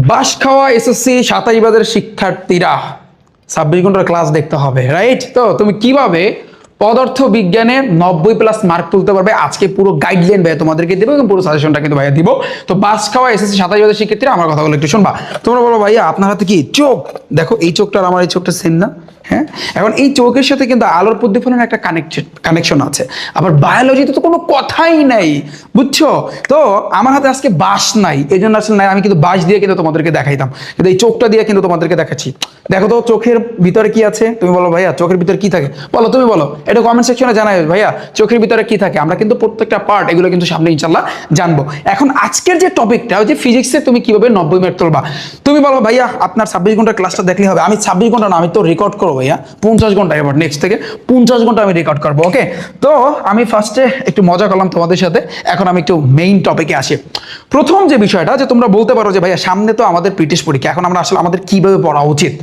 বাস খাওয়া এসএসসি 27 বাদের শিক্ষার্থীরা 26 ঘন্টার ক্লাস দেখতে হবে, রাইট? তো তুমি কিভাবে পদার্থ বিজ্ঞানে 90+ মার্ক তুলতে পারবে আজকে পুরো গাইডলাইন ভাইয়া তোমাদেরকে দেবো এবং পুরো সাজেশনটা কিন্তু ভাইয়া দিব। তো বাস খাওয়া এসএসসি 27 বাদের শিক্ষার্থীরা আমার কথাগুলো একটু শুনবা। তোমরা বলো ভাইয়া আপনার হাতে কি চোখ? দেখো এই চোখটা আর আমার এই চোখটা সেম না? হ্যাঁ, এখন এই চোখের সাথে কিন্তু আলোর প্রতিফলনের একটা কানেকশন আছে। আবার বায়োলজিতে তো কোনো কথাই নাই, বুঝছো? তো আমার হাতে আজকে বাঁশ নাই, এই জন্য আসলে নাই, আমি কিন্তু বাঁশ দিয়ে কিন্তু তোমাদেরকে দেখাইতাম, কিন্তু এই চোখটা দিয়ে কিন্তু তোমাদেরকে দেখাচ্ছি। দেখো তো চোখের ভিতরে কি আছে, তুমি বলো ভাইয়া চোখের ভিতরে কি থাকে, বলো তুমি বলো, এটা কমেন্ট সেকশনে জানাই ভাইয়া চোখের ভিতরে কি থাকে। আমরা কিন্তু প্রত্যেকটা পার্ট এগুলো কিন্তু সামনে ইনশাল্লাহ জানবো। এখন আজকের যে টপিকটা ওই যে ফিজিক্সে তুমি কিভাবে 90 মিনিট তুলবা, তুমি বলো ভাইয়া আপনার 26 ঘন্টার ক্লাসটা দেখলে হবে। আমি 26 ঘন্টা না, আমি তো রেকর্ড করবো ভাইয়া 50 ঘন্টা, এবার নেক্সট থেকে 50 ঘন্টা আমি রেকর্ড করবো। ওকে, তো আমি ফার্স্টে একটু মজা করলাম তোমাদের সাথে, এখন আমি একটু মেইন টপিকে আসি। প্রথম যে বিষয়টা যে তোমরা বলতে পারো যে ভাইয়া সামনে তো আমাদের ব্রিটিশ পরীক্ষা, এখন আমরা আসলে আমাদের কিভাবে পড়া উচিত।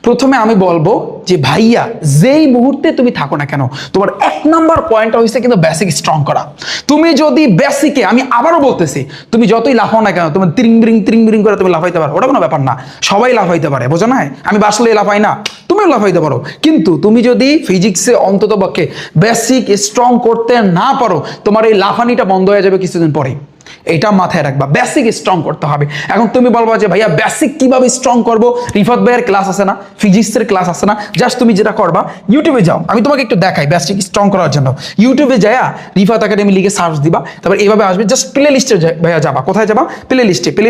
প্রথমে আমি বলবো যে ভাইয়া যেই মুহূর্তে তুমি থাকো না কেন, তোমার 1 নাম্বার পয়েন্টটা হচ্ছে কিন্তু বেসিক স্ট্রং করা। তুমি যদি বেসিকে, আমি আবারও বলতেছি, তুমি যতই লাফাও না কেন, তুমি ত্রিং বিরিং করে তুমি লাফাইতে পারো, ওটা কোনো ব্যাপার না, সবাই লাফাইতে পারে, বোঝো না? আমি বাসলে লাফাই না, তুমিও লাফাইতে পারো, কিন্তু তুমি যদি ফিজিক্সে অন্তত পক্ষে বেসিক স্ট্রং করতে না পারো, তোমার এই লাফানিটা বন্ধ হয়ে যাবে কিছুদিন পরে। এটা মাথায় রাখবা, বেসিক স্ট্রং করতে হবে। এখন তুমি বলবা যে ভাইয়া বেসিক কিভাবে স্ট্রং করবো, রিফাত ভাইয়ের ক্লাস আছে না, ফিজিক্সের ক্লাস আছে না, জাস্ট তুমি যেটা করবা ইউটিউবে যাও, আমি তোমাকে একটু দেখাই বেসিক স্ট্রং করার জন্য। ইউটিউবে যায়া রিফাত একাডেমি লিখে সার্চ দিবা, তারপর এইভাবে আসবে, জাস্ট প্লে লিস্টে ভাইয়া যাবা। কোথায় যাবা? প্লে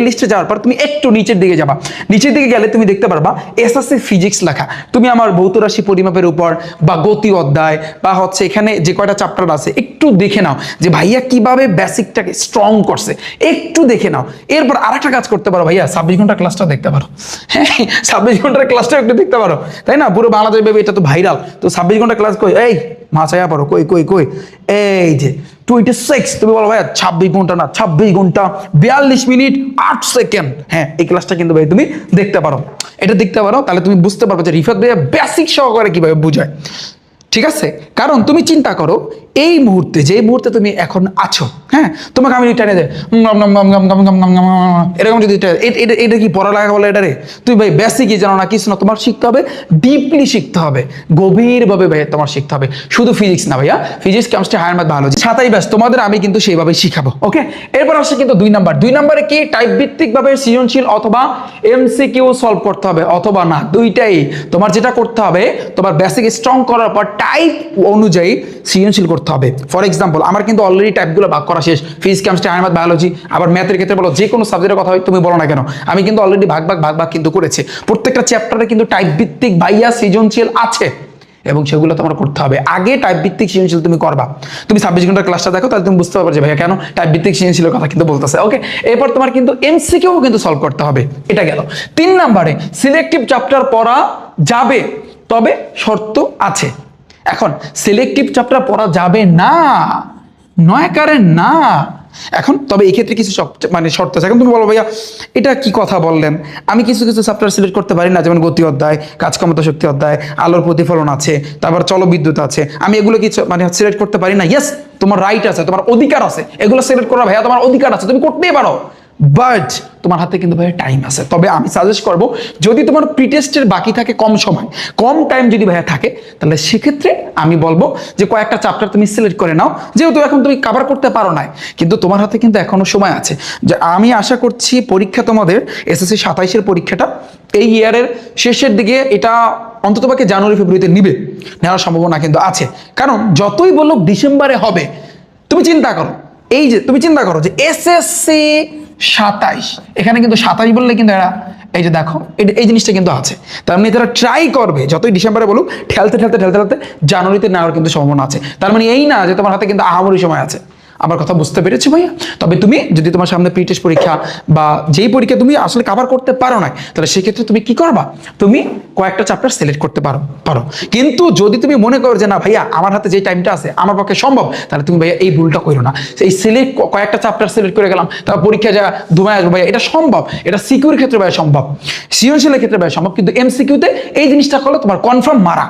লিস্টে যাওয়ার পর তুমি একটু নিচের দিকে যাবা, নিচের দিকে গেলে তুমি দেখতে পারবা এসএসসি ফিজিক্স লেখা। তুমি আমার ভৌত রাশি পরিমাপের উপর বা গতি অধ্যায় বা হচ্ছে এখানে যে কয়টা চ্যাপ্টার আছে একটু দেখে নাও যে ভাইয়া কিভাবে বেসিকটাকে স্ট্রং করছে, একটু দেখে নাও। এরপর আরেকটা কাজ করতে পারো ভাইয়া, 26 ঘন্টার ক্লাসটা দেখতে পারো। হ্যাঁ, 26 ঘন্টার ক্লাসটা একটু দেখতে পারো, তাই না? পুরো বাংলাদেশ ভেবে এটা তো ভাইরাল। তো 26 ঘন্টার ক্লাস কই, এই মাছায়া পড়ো, কই কই কই, এই যে 26। তুমি বলো ভাইয়া 26 ঘন্টা না, 26 ঘন্টা 42 মিনিট 8 সেকেন্ড। হ্যাঁ, এই ক্লাসটা কিন্তু ভাই তুমি দেখতে পারো, এটা দেখতে পারো, তাহলে তুমি বুঝতে পারবে যে রিফাত ভাইয়া বেসিক সহকারে কিভাবে বুঝায়। ঠিক আছে? কারণ তুমি চিন্তা করো এই মুহূর্তে, যে মুহূর্তে তুমি এখন আছো, হ্যাঁ, তোমাকে আমি টেনে দেয় এরকম যদি এটা কি পড়ালেখা বলে এটা রে? তুই ভাই বেসিকই জানো না, কিছু না, তোমার শিখতে হবে ডিপলি, শিখতে হবে গভীরভাবে ভাই, তোমার শিখতে হবে। শুধু ফিজিক্স না ভাইয়া, physics chemistry higher math biology 27 batch তোমাদের আমি কিন্তু সেইভাবে শিখাবো। ওকে, এরপর আসছে কিন্তু 2 নম্বরে কি টাইপ ভিত্তিক ভাবে সৃজনশীল অথবা এমসিকিউ সলভ করতে হবে, অথবা না, দুইটাই। তোমার যেটা করতে হবে, তোমার বেসিক স্ট্রং করার পর টাইপ অনুযায়ী সৃজনশীল করতে হবে। ফর এক্সাম্পল আমার কিন্তু অলরেডি টাইপগুলো ভাগ করা শেষ, physics chemistry higher math biology. আবার ম্যাথের ক্ষেত্রে বলো, যে কোনো সাবজেক্টের কথা তুমি বলো না কেন, আমি কিন্তু অলরেডি ভাগ কিন্তু করেছি। প্রত্যেকটা চ্যাপ্টারে কিন্তু টাইপ ভিত্তিক ভাইয়া সৃজনশীল আছে এবং সেগুলো তোমার করতে হবে। আগে টাইপ ভিত্তিক সৃজনশীল তুমি করবা। তুমি 26 ঘন্টার ক্লাসটা দেখো, তাহলে তুমি বুঝতে পারবে যে ভাইয়া কেন টাইপ ভিত্তিক সৃজনশীলের কথা কিন্তু বলতেছে। ওকে, এরপর তোমার কিন্তু এমসিকিউ কিন্তু সলভ করতে হবে। এটা গেল 3 নম্বরে। সিলেক্টিভ চ্যাপ্টার পড়া যাবে, তবে শর্ত আছে। এখন সিলেক্টিভ চ্যাপ্টার পড়া যাবে না, নয় কারে না। এখন তবে এই ক্ষেত্রে কিছু মানে শর্ত আছে। এখন তুমি বলো ভাইয়া এটা কি কথা বললেন, আমি কিছু চ্যাপ্টার সিলেক্ট করতে পারি না, যেমন গতি অধ্যায়, কাজ ক্ষমতা শক্তি অধ্যায়, আলোর প্রতিফলন আছে, তারপর চলবিদ্যুৎ আছে, আমি এগুলো কিছু মানে সিলেক্ট করতে পারি না। ইয়েস, তোমার রাইট আছে, তোমার অধিকার আছে, এগুলো সিলেক্ট করা ভাইয়া তোমার অধিকার আছে, তুমি করতেই পারো, বাট তোমার হাতে কিন্তু ভাইয়া টাইম আছে। তবে আমি সাজেস্ট করব, যদি তোমার প্রি টেস্টের বাকি থাকে কম সময়, কম টাইম যদি ভাইয়া থাকে, তাহলে সেক্ষেত্রে আমি বলবো যে কয়েকটা চ্যাপ্টার তুমি সিলেক্ট করে নাও, যেহেতু এখন তুমি কভার করতে পারো না, কিন্তু তোমার হাতে কিন্তু এখনো সময় আছে। যে আমি আশা করছি পরীক্ষা তোমাদের এসএসসি 27-এর পরীক্ষাটা এই ইয়ারের শেষের দিকে, এটা অন্ততপক্ষে জানুয়ারি ফেব্রুয়ারিতে নেওয়ার সম্ভাবনা কিন্তু আছে। কারণ যতই বলো ডিসেম্বরে হবে, তুমি চিন্তা করো, এই যে তুমি চিন্তা করো যে এসএসসি 27, এখানে কিন্তু 27 বললে কিন্তু এরা, এই যে দেখো এই জিনিসটা কিন্তু আছে। তার মানে তারা ট্রাই করবে যতই ডিসেম্বরে বলুক, ঠেলতে জানুয়ারিতে নেওয়ার কিন্তু সম্ভাবনা আছে। তার মানে এই না যে তোমার হাতে কিন্তু আহামরি সময় আছে। আমার কথা বুঝতে পেরেছো ভাইয়া? তবে তুমি যদি তোমার সামনে প্রি টেস্ট পরীক্ষা বা যেই পরীক্ষা তুমি আসলে কভার করতে পারো না, তাহলে সেক্ষেত্রে তুমি কি করবা, তুমি কয়েকটা চ্যাপ্টার সিলেক্ট করতে পারো। কিন্তু যদি তুমি মনে করো যে না ভাইয়া আমার হাতে যে টাইমটা আছে আমার পক্ষে সম্ভব, তাহলে তুমি ভাইয়া এই ভুলটা করো না। এই কয়েকটা চ্যাপ্টার সিলেক্ট করে গেলাম, তারপর পরীক্ষা যা ধুমায় আসবো, ভাইয়া এটা সম্ভব, এটা সিকিউর ক্ষেত্রে ভাইয়া সম্ভব, সৃজনশীলের ক্ষেত্রে ভাইয়া সম্ভব, কিন্তু এমসিকিউতে এই জিনিসটা করলে তোমার কনফার্ম মারা,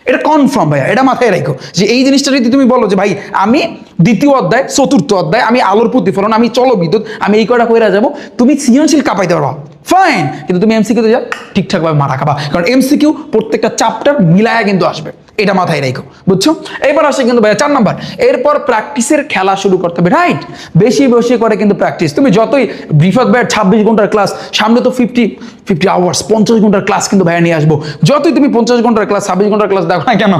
এটা কনফার্ম ভাইয়া, এটা মাথায় রাখো যে এই জিনিসটা যদি তুমি বলো যে ভাই আমি দ্বিতীয় অধ্যায়, চতুর্থ অধ্যায়, আমি আলোর প্রতিফলন, আমি চলবিদ্যুৎ, আমি এই কয়টা কইরা যাবো, তুমি সৃজনশীল কাঁপাইতে পারবা। ফাইন, কিন্তু তুমি এমসিকিউতে যা ঠিকঠাকভাবে মারা খাবা, কারণ এমসিকিউ প্রত্যেকটা চ্যাপ্টার মিলায়া কিন্তু আসবে, এটা মাথায় রাখো, বুঝছো? এবার আসে কিন্তু ভাইয়া 4 নাম্বার, এরপর প্র্যাকটিসের খেলা শুরু করতে হবে, রাইট? বেশি বেশি করে কিন্তু প্র্যাকটিস, তুমি যতই রিফাত ভাইয়ের 26 ঘন্টার ক্লাস, সামনে তো 50 আওয়ার্স 50 ঘন্টার ক্লাস কিন্তু ভাইয়া নিয়ে আসবো, যতই তুমি 50 ঘন্টার ক্লাস 26 ঘন্টার ক্লাস দেখো না কেন,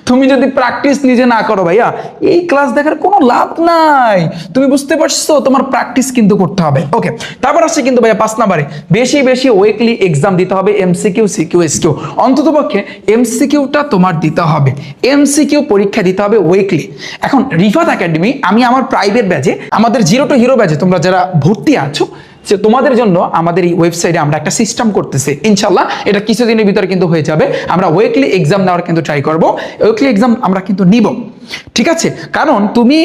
তুমি যদি প্র্যাকটিস নিজে না করো ভাইয়া, এই ক্লাস দেখার কোনো লাভ নাই, তুমি বুঝতে পারছো? তোমার প্র্যাকটিস কিন্তু করতে হবে। ওকে, তারপর আসছে কিন্তু ভাইয়া 5 নাম্বারে, বেশি বেশি উইকলি এক্সাম দিতে হবে, এমসিকিউ সিকিউ এসকিউ, অন্ততপক্ষে এমসিকিউটা তোমার দিতে হবে, এমসিকিউ পরীক্ষা দিতে হবে উইকলি। এখন রিফাত একাডেমি, আমি আমার প্রাইভেট ব্যাচে, আমাদের জিরো টু হিরো ব্যাচে তোমরা যারা ভর্তি আছো, যে তোমাদের জন্য আমাদের এই ওয়েবসাইটে আমরা একটা সিস্টেম করতেছি, ইনশাল্লাহ এটা কিছুদিনের ভিতরে কিন্তু হয়ে যাবে। আমরা উইকলি এক্সাম নেওয়ার কিন্তু ট্রাই করব, উইকলি এক্সাম আমরা কিন্তু নিব, ঠিক আছে? কারণ তুমি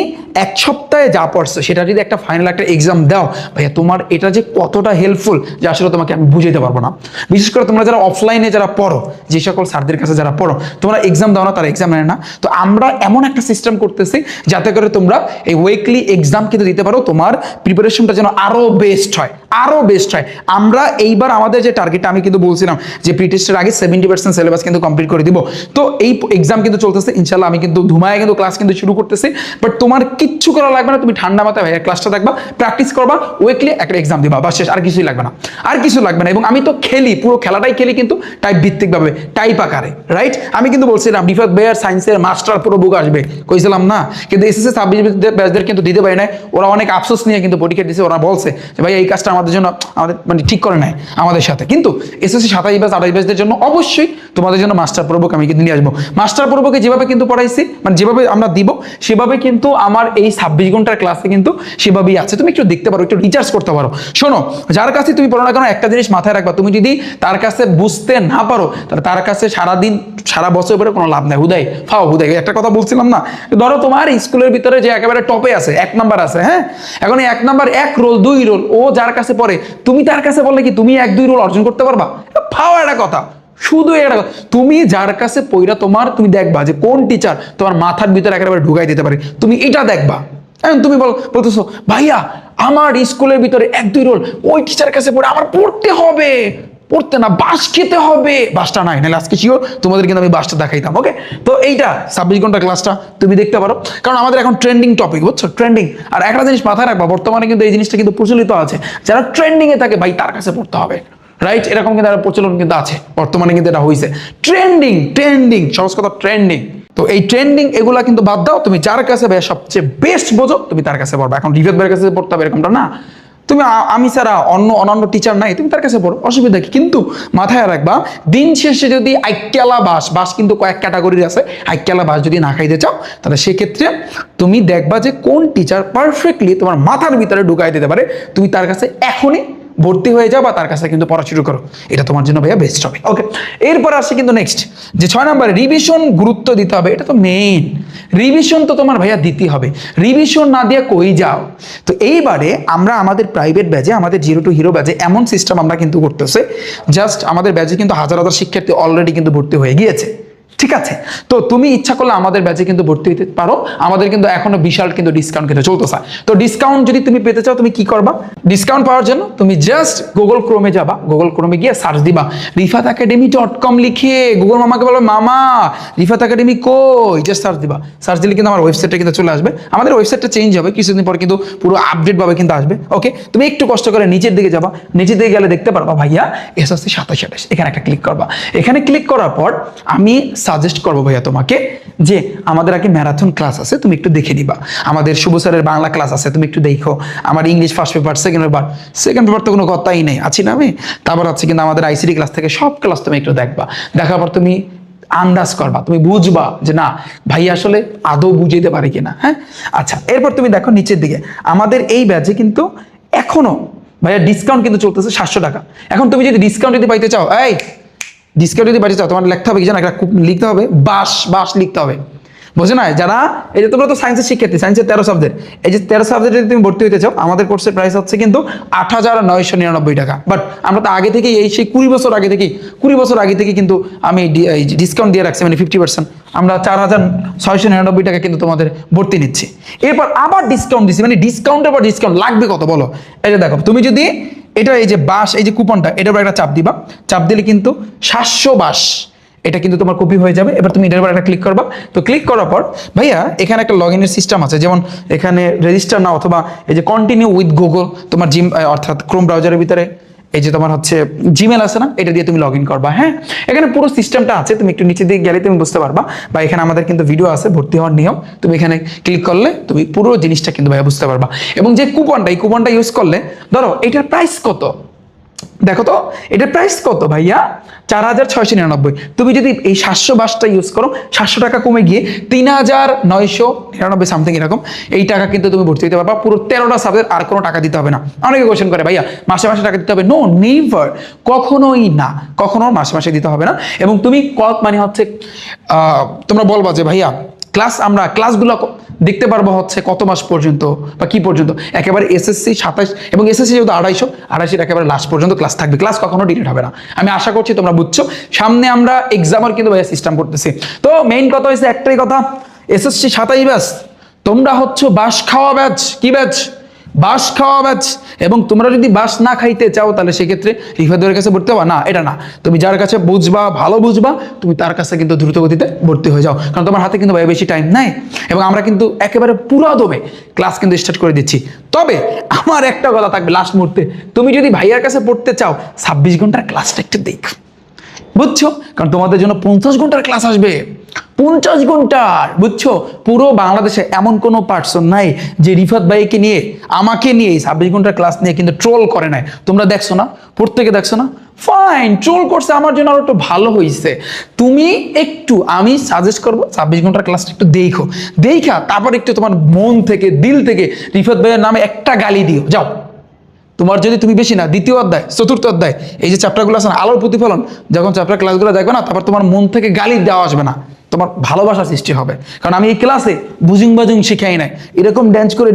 এক সপ্তাহে যা পড়ছো সেটা যদি একটা ফাইনাল একটা এক্সাম দাও ভাইয়া, তোমার এটা যে কতটা হেল্পফুল যে আসলে তোমাকে আমি বুঝাইতে পারবো না। বিশেষ করে তোমরা যারা অফলাইনে যারা পড়ো, যে সকল স্যারদের কাছে যারা পড়ো, তোমরা এক্সাম দাও না, তারা এক্সাম নেয় না, তো আমরা এমন একটা সিস্টেম করতেছি যাতে করে তোমরা এই উইকলি এক্সাম কিন্তু দিতে পারো, তোমার প্রিপারেশনটা যেন আরো বেস্ট হয়, আরো বেস্ট হয়। আমরা এইবার আমাদের যে টার্গেটটা আমি কিন্তু বলছিলাম যে প্রি টেস্টের আগে 70% সিলেবাস কিন্তু কমপ্লিট করে দিব, তো এই এক্সাম কিন্তু চলতেছে, ইনশাল্লাহ আমি কিন্তু ধুমায় কিন্তু ক্লাস কিন্তু শুরু করতেছি। বাট তোমার কিচ্ছু করা লাগবে না, তুমি ঠান্ডা মাথায় ভাইয়া ক্লাসটা দেখবা, প্র্যাকটিস করবা, উইকলি একটা এক্সাম দিবা, বা শেষ, আর কিছুই লাগবে না, আর কিছু লাগবে না। এবং আমি তো খেলি, পুরো খেলাটাই খেলি কিন্তু টাইপ ভিত্তিক ভাবে, টাইপ আকারে, রাইট? আমি কিন্তু বলছিলাম রিফাত ভাইয়ার সায়েন্সের মাস্টার পুরো বুক আসবে, কইছিলাম না? কিন্তু এসএসসি 26 ব্যাচদের কিন্তু দিতে পারি নাই, ওরা অনেক আফসোস নিয়ে কিন্তু পরীক্ষা দিয়েছে, ওরা বলছে যে ভাই এই কাজটা আমাদের জন্য, আমাদের মানে ঠিক করে নাই আমাদের সাথে। কিন্তু এসএসসি 27 ব্যাচ 28 ব্যাচদের জন্য অবশ্যই তোমাদের জন্য মাস্টার প্রবুক আমি কিন্তু নিয়ে আসবো। মাস্টার প্রবুকে যেভাবে কিন্তু পড়াইছি, মানে যেভাবে আমরা দিব সেভাবে কিন্তু আমার এই 26 ঘন্টার ক্লাসে কিন্তু সেভাবেই আছে, তুমি একটু দেখতে পারো, একটু রিচার্জ করতে পারো। শোনো, যার কাছে তুমি পড়ো না কেন, একটা জিনিস মাথায় রাখবা, তুমি যদি তার কাছে বুঝতে না পারো, তাহলে তার কাছে সারাদিন সারা বছর পরে কোনো লাভ নাই, হুদাই ফাও হুদাই। একটা কথা বলছিলাম না, ধরো তোমার স্কুলের ভিতরে যে একেবারে টপে আছে, 1 নাম্বার আছে, হ্যাঁ, এখন এই 1 নাম্বার 1 রোল 2 রোল, ও যার কাছে পড়ে, তুমি তার কাছে বললে কি তুমি 1-2 রোল অর্জন করতে পারবা? ফাও একটা কথা, শুধু এটা, তুমি যার কাছে পড়া, তুমি দেখবা যে কোন টিচার তোমার মাথার ভিতরে একেবারে ঢুকাই দিতে পারে, তুমি এটা দেখবা। এখন তুমি বলতেছো ভাইয়া আমার স্কুলের ভিতরে 1-2 রোল, ওই টিচার কাছে পড়ে আমার পড়তে হবে, পড়তে না বাস খেতে হবে, বাসটা নাই, নাহলে আজকে শিওর তোমাদের কিন্তু আমি বাসটা দেখাইতাম। ওকে, তো এইটা 26 ঘন্টা ক্লাসটা তুমি দেখতে পারো, কারণ আমাদের এখন ট্রেন্ডিং টপিক, বুঝছো? ট্রেন্ডিং। আর একটা জিনিস মাথায় রাখবা, বর্তমানে কিন্তু এই জিনিসটা কিন্তু প্রচলিত আছে, যারা ট্রেন্ডিং এ থাকে ভাই তার কাছে পড়তে হবে, রাইট? এরকম কিন্তু একটা প্রচলন কিন্তু আছে বর্তমানে, কিন্তু এটা হয়েছে ট্রেন্ডিং, ট্রেন্ডিং সহজ কথা, ট্রেন্ডিং। তো এই ট্রেন্ডিং এগুলা কিন্তু বাদ দাও, তুমি যার কাছে ভাই সবচেয়ে বেস্ট বোঝো তুমি তার কাছে পড়বা। এখন রিফাত ভাইয়ের কাছে পড়তে হবে এরকমটা না, তুমি আমি ছাড়া অন্যান্য টিচার নাই, তুমি তার কাছে পড়ো, অসুবিধা কি? কিন্তু মাথায় রাখবা, দিন শেষে যদি আইক্যালা বাস কিন্তু কয়েক ক্যাটাগরির আছে, আইক্যালা বাস যদি না খাইতে চাও, তাহলে সেক্ষেত্রে তুমি দেখবা যে কোন টিচার পারফেক্টলি তোমার মাথার ভিতরে ঢুকাই দিতে পারে, তুমি তার কাছে এখনই ভর্তি হয়ে যাও বা তার কাছে কিন্তু পড়া শুরু করো, এটা তোমার জন্য ভাইয়া বেস্ট হবে। ওকে, এরপর আসছে কিন্তু নেক্সট যে 6 নম্বরে রিভিশন গুরুত্ব দিতে হবে, এটা তো মেইন, রিভিশন তো তোমার ভাইয়া দিতেই হবে, রিভিশন না দিয়ে কই যাও? তো এইবারে আমরা আমাদের প্রাইভেট ব্যাচে, আমাদের জিরো টু হিরো ব্যাচে এমন সিস্টেম আমরা কিন্তু করতেছে, জাস্ট আমাদের ব্যাচে কিন্তু হাজার হাজার শিক্ষার্থী অলরেডি কিন্তু ভর্তি হয়ে গিয়েছে, ঠিক আছে? তো তুমি ইচ্ছা করলে আমাদের ব্যাচে কিন্তু ভর্তি হতে পারো, আমাদের কিন্তু এখনো বিশাল কিন্তু ডিসকাউন্ট কিন্তু চলতেছে। তো ডিসকাউন্ট যদি তুমি পেতে চাও, তুমি কি করবা? ডিসকাউন্ট পাওয়ার জন্য তুমি জাস্ট গুগল ক্রোমে যাবা, গুগল ক্রোমে গিয়ে সার্চ দিবা rifatacademy.com লিখে, গুগল মামাকে বলবে মামা রিফাত একাডেমি কই, জাস্ট সার্চ দিবা, সার্চ দিলে কিন্তু আমার ওয়েবসাইটটা কিন্তু চলে আসবে। আমাদের ওয়েবসাইটটা চেঞ্জ হবে কিছুদিন পর, কিন্তু পুরো আপডেট ভাবে কিন্তু আসবে। ওকে, তুমি একটু কষ্ট করে নিচের দিকে যাবা, নিচের দিকে গেলে দেখতে পারবা ভাইয়া এসএসসি 27-28, এখানে একটা ক্লিক করবা। এখানে ক্লিক করার পর আমি সাজেস্ট করবো ভাইয়া তোমাকে যে আমাদের আগে ম্যারাথন ক্লাস আছে, তুমি একটু দেখে নিবা। আমাদের শুভ স্যারের বাংলা ক্লাস আছে, তুমি একটু দেখো। আমার English first paper, second paper তো কোনো কথাই নেই, আছি না আমি। তারপর আছে কিন্তু আমাদের আইসিডি ক্লাস থেকে সব ক্লাস তুমি একটু দেখবা, দেখার পর তুমি আন্দাজ করবা, তুমি বুঝবা যে না ভাই আসলে আদৌ বুঝাইতে পারে কিনা। হ্যাঁ, আচ্ছা, এরপর তুমি দেখো নিচের দিকে, আমাদের এই ব্যাচে কিন্তু এখনো ভাইয়া ডিসকাউন্ট কিন্তু চলতেছে 700 টাকা। এখন তুমি যদি ডিসকাউন্ট যদি পাইতে চাও, এই ডিসকাউন্ট যদি পাইতে চাও, তোমার লিখতে হবে কি জানো, একটা লিখতে হবে বাস লিখতে হবে, বোঝে না? যারা এই যে তোমরা তো সায়েন্সের শিক্ষার্থী, সায়েন্সের 13 সাবজেক্ট, এই যে 13 সাবজেক্ট যদি তুমি ভর্তি হতে চাও, আমাদের কোর্সের প্রাইস হচ্ছে কিন্তু 8,999 টাকা। বাট আমরা তো আগে থেকেই সেই 20 বছর আগে থেকে কিন্তু আমি ডিসকাউন্ট দিয়ে রাখছি, মানে 50%। আমরা 4,699 টাকা কিন্তু তোমাদের ভর্তি নিচ্ছি। এরপর আবার ডিসকাউন্ট দিচ্ছি, মানে ডিসকাউন্টের পর ডিসকাউন্ট লাগবে কত বলো? এই যে দেখো, তুমি যদি এটা এই যে বাস, এই যে কুপনটা, এটার উপর একটা চাপ দিবা, চাপ দিলে কিন্তু 700 বাস এটা কিন্তু তোমার কপি হয়ে যাবে। এবার তুমি এটার উপর একটা ক্লিক করবা। তো ক্লিক করার পর ভাইয়া এখানে একটা লগ ইনের সিস্টেম আছে, যেমন এখানে রেজিস্টার নাও অথবা এই যে কন্টিনিউ উইথ গুগল, তোমার জিম অর্থাৎ ক্রোম ব্রাউজারের ভিতরে এই যে তোমার হচ্ছে জিমেল আছে না, এটা দিয়ে তুমি লগ ইন করবা। হ্যাঁ, এখানে পুরো সিস্টেমটা আছে, তুমি একটু নিচে দিকে গেলে তুমি বুঝতে পারবা, বা এখানে আমাদের কিন্তু ভিডিও আছে ভর্তি হওয়ার নিয়ম, তুমি এখানে ক্লিক করলে তুমি পুরো জিনিসটা কিন্তু ভাইয়া বুঝতে পারবা। এবং যে কুপনটা, এই কুপনটা ইউজ করলে ধরো এটার প্রাইস কত, দেখো তো এটার প্রাইস কত ভাইয়া, 4699। তুমি যদি এই 700 বাসটা ইউজ করো, 700 টাকা কমে গিয়ে 3999 সামথিং এরকম এই টাকা কিন্তু তুমি ভর্তি দিতে পারবা পুরো 13টা সাবজেক্ট, আর কোনো টাকা দিতে হবে না। অনেকে কোয়েশ্চেন করে ভাইয়া মাসে মাসে টাকা দিতে হবে, নো নেভার, কখনোই না, কখনো মাসে মাসে দিতে হবে না। এবং তুমি মানে হচ্ছে তোমরা বলবা যে ভাইয়া ক্লাসগুলো দেখতে পারবো হচ্ছে কত মাস পর্যন্ত বা কি পর্যন্ত, একেবারে এসএসসি 27 এবং এসএসসি যেহেতু 250 একেবারে লাস্ট পর্যন্ত ক্লাস থাকবে, ক্লাস কখনো ডিলিট হবে না। আমি আশা করছি তোমরা বুঝছো। সামনে আমরা এক্সামের কিন্তু ভাইয়া সিস্টেম করতেছি। তো মেইন কথা হচ্ছে একটাই কথা, এসএসসি 27 ব্যাচ তোমরা হচ্ছে বাস খাওয়া ব্যাচ, কি ব্যাচ, বাস খাওয়া ব্যাচ। এবং তোমরা যদি বাস না খাইতে চাও তাহলে সেক্ষেত্রে রিফাতের কাছে ভর্তি হবা না, এটা না, তুমি যার কাছে বুঝবা, ভালো বুঝবা, তুমি তার কাছে কিন্তু দ্রুত গতিতে ভর্তি হয়ে যাও, কারণ তোমার হাতে কিন্তু ভাই বেশি টাইম নাই। এবং আমরা কিন্তু একেবারে পুরো দমে ক্লাস কিন্তু স্টার্ট করে দিচ্ছি। তবে আমার একটা কথা থাকবে লাস্ট মুহূর্তে, তুমি যদি ভাইয়ার কাছে পড়তে চাও 26 ঘন্টার ক্লাসটা একটু দেখো, বুঝছো, কারণ তোমাদের জন্য 50 ঘন্টার ক্লাস আসবে, 50 ঘন্টার, বুঝছো। পুরো বাংলাদেশে এমন কোনো পার্সন নাই যে রিফাত ভাইকে নিয়ে, আমাকে নিয়ে 26 ঘন্টার ক্লাস নিয়ে কিন্তু ট্রোল করে নাই। তোমরা দেখছো না, প্রত্যেকে দেখছো না, ফাইন, ট্রোল করছে, আমার জন্য আরো একটু ভালো হয়েছে। তুমি একটু, আমি সাজেস্ট করবো 26 ঘন্টার ক্লাসটা একটু দেখো, দেখা তারপর একটু তোমার মন থেকে, দিল থেকে রিফাত ভাইয়ের নামে একটা গালি দিও, যাও। তোমার যদি তুমি বেশি না, দ্বিতীয় অধ্যায়, চতুর্থ অধ্যায়, এই যে চ্যাপ্টারগুলো আছে না, আলোর প্রতিফলন, যখন চ্যাপ্টার ক্লাসগুলো দেখবে না, তারপর তোমার মন থেকে গালি দেওয়া আসবে না, তোমার ভালোবাসার সৃষ্টি হবে। কারণ আমি এই ক্লাসে বুজিং বাজুং শিখাই নাই, এরকম ড্যান্স করে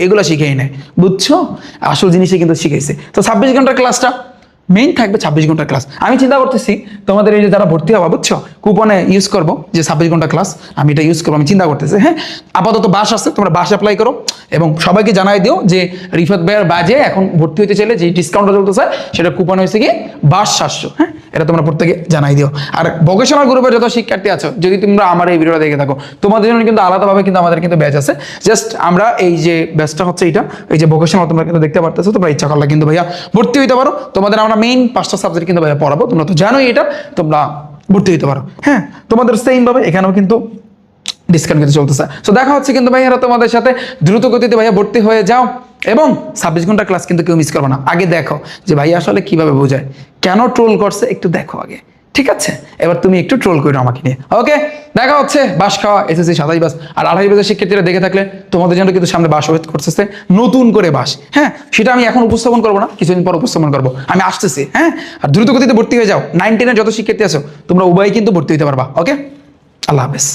এগুলো শিখাই নাই, বুঝছো, আসল জিনিসই কিন্তু শিখাইছে। তো 26 ঘন্টার ক্লাসটা মেইন থাকবে, 26 ঘন্টার ক্লাস। আমি চিন্তা করতেছি তোমাদের এই যে যারা ভর্তি হওয়া, বুঝছো, কুপনে ইউজ করবো যে 26 ঘন্টা ক্লাস, আমি এটা ইউজ করবো, আমি চিন্তা করতেছি। হ্যাঁ, আপাতত বাস আছে, তোমরা বাস অ্যাপ্লাই করো এবং সবাইকে জানাই দিও যে রিফাত ভাইয়ের বাজে এখন ভর্তি হতে চাইলে যে ডিসকাউন্টটা চলতেছে সেটা কুপন হয়েছে কি বাস 700। হ্যাঁ, এটা তোমরা প্রত্যেকে জানাই দিও। আর ভোকেশনাল গ্রুপের যত শিক্ষার্থী আছো, যদি তোমরা আমার এই ভিডিওটা দেখে থাকো, তোমাদের জন্য কিন্তু আলাদাভাবে কিন্তু আমাদের কিন্তু ব্যাচ আছে। জাস্ট আমরা এই যে ব্যাচটা হচ্ছে এটা, এই যে ভোকেশনাল তোমরা কিন্তু দেখতে পারতেছো, তোমরা ইচ্ছা করলে কিন্তু ভাইয়া ভর্তি হইতে পারো। তোমাদের আমরা মেইন 5টা সাবজেক্ট কিন্তু ভাইয়া পড়াবো, তোমরা তো জানোই এটা, তোমরা ভর্তি হইতে পারো। হ্যাঁ, তোমাদের সেম ভাবে এখানেও কিন্তু ডিসকাউন্ট কিন্তু চলতেছে। তো দেখা হচ্ছে কিন্তু ভাইয়ারা তোমাদের সাথে, দ্রুত গতিতে ভাইয়া ভর্তি হয়ে যাও এবং 26 ঘন্টা ক্লাস কিন্তু কেউ মিস করবে না। আগে দেখো যে ভাইয়া আসলে কিভাবে বোঝায়, কেন ট্রোল করছে, একটু দেখো আগে, ঠিক আছে? এবার তুমি একটু ট্রোল করো আমাকে নিয়ে। ওকে, দেখা হচ্ছে বাস খাওয়া এসএসসি 27 বাস। আর 28 বাসের শিক্ষার্থীরা দেখে থাকলে তোমাদের জন্য কিন্তু সামনে বাস ওয়েট করতেছে, নতুন করে বাস। হ্যাঁ, সেটা আমি এখন উপস্থাপন করবো না, কিছুদিন পর উপস্থাপন করবো, আমি আসতেছি। হ্যাঁ, আর দ্রুত গতিতে ভর্তি হয়ে যাও। 9-10 এর যত শিক্ষার্থী আছো তোমরা উভয় কিন্তু ভর্তি হতে পারবা। ওকে, আল্লাহ হাফেজ।